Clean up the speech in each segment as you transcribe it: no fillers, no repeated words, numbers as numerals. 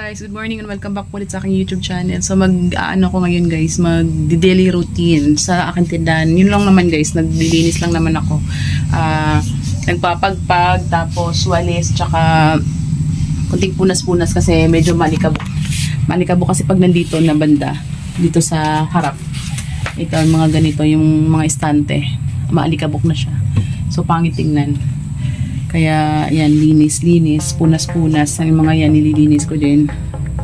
guys, good morning and welcome back ulit sa aking YouTube channel. So mag-ano ko ngayon guys, mag-daily routine sa aking tindahan. Yun lang naman guys, naglilinis lang naman ako. Nagpapagpag, tapos walis, tsaka kunting punas-punas kasi medyo malikabok. Malikabok kasi pag nandito na banda, dito sa harap. Ito, mga ganito, yung mga estante. Maalikabok na siya. So pangit tingnan. Kaya, yan, linis, punas-punas. Yung mga yan, nililinis ko din.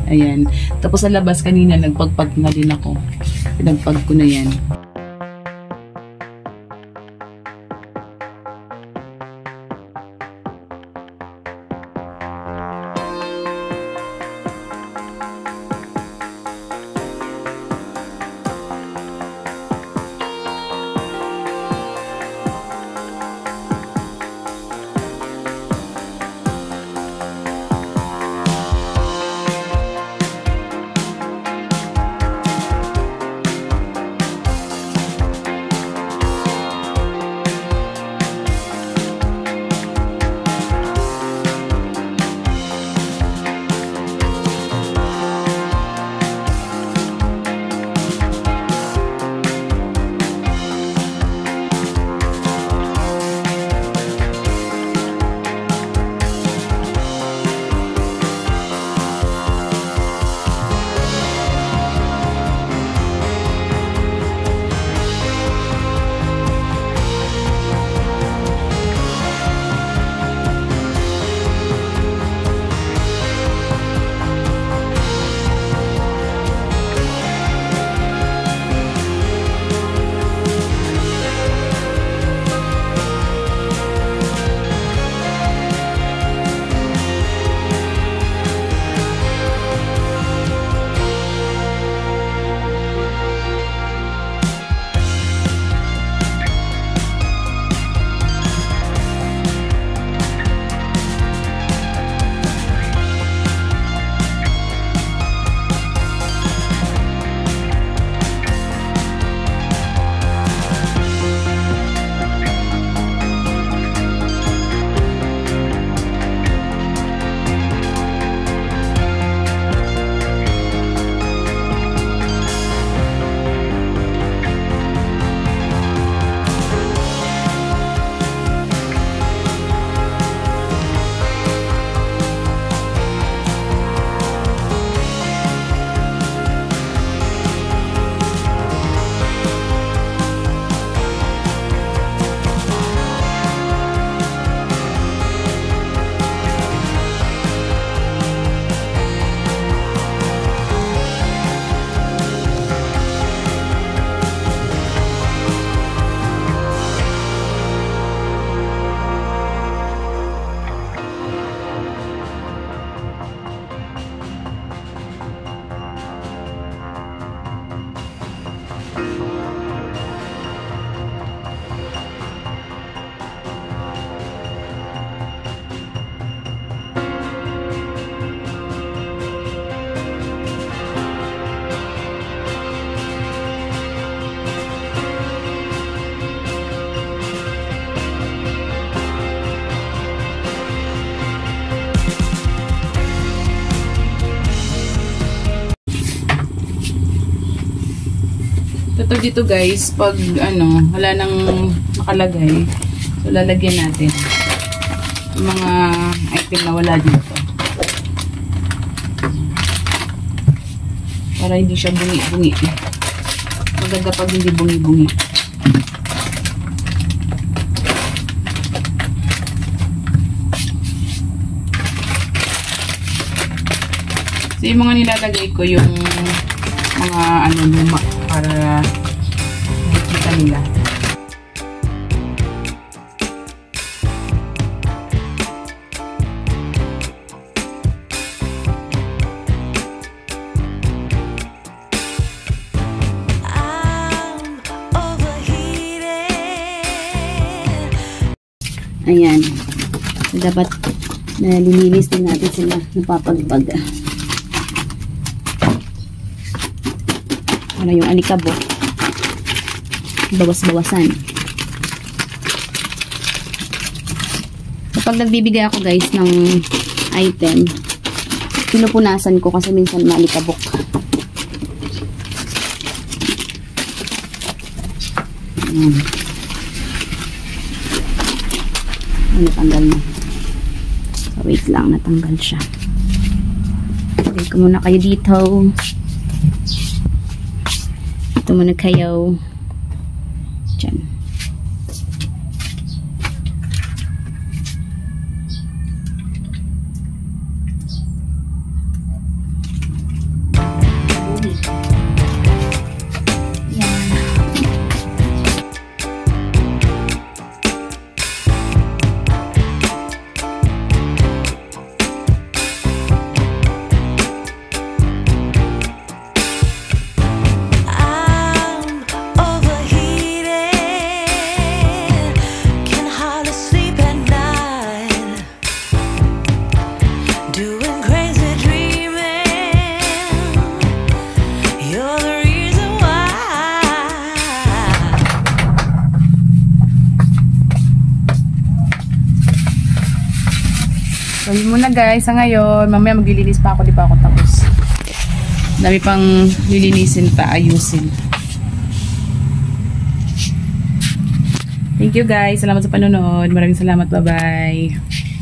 Ayan. Tapos sa labas kanina, nagpagpag na din ako. Pinagpag ko na yan. Ito dito guys, pag wala nang nakalagay, so lalagyan natin yung mga item na wala dito. Para hindi siya bungi-bungi. Maganda pag hindi bungi-bungi. So yung mga nilalagay ko yung mga luma para makikita nila. Ayan. So, dapat nalilinis din natin sila, napapagpag. Para yung alikabok bawas-bawasan. Kapag nagbibigay ako guys ng item, pinupunasan ko kasi minsan maalikabok. Natanggal na. So, wait lang, natanggal siya. Lagay ko muna kayo dito. Ito muna kayo. Diyan. So, yun muna guys, sa ngayon, mamaya maglilinis pa ako, di pa ako tapos. Dami pang lilinisin pa, ayusin. Thank you guys, salamat sa panonood. Maraming salamat, bye bye.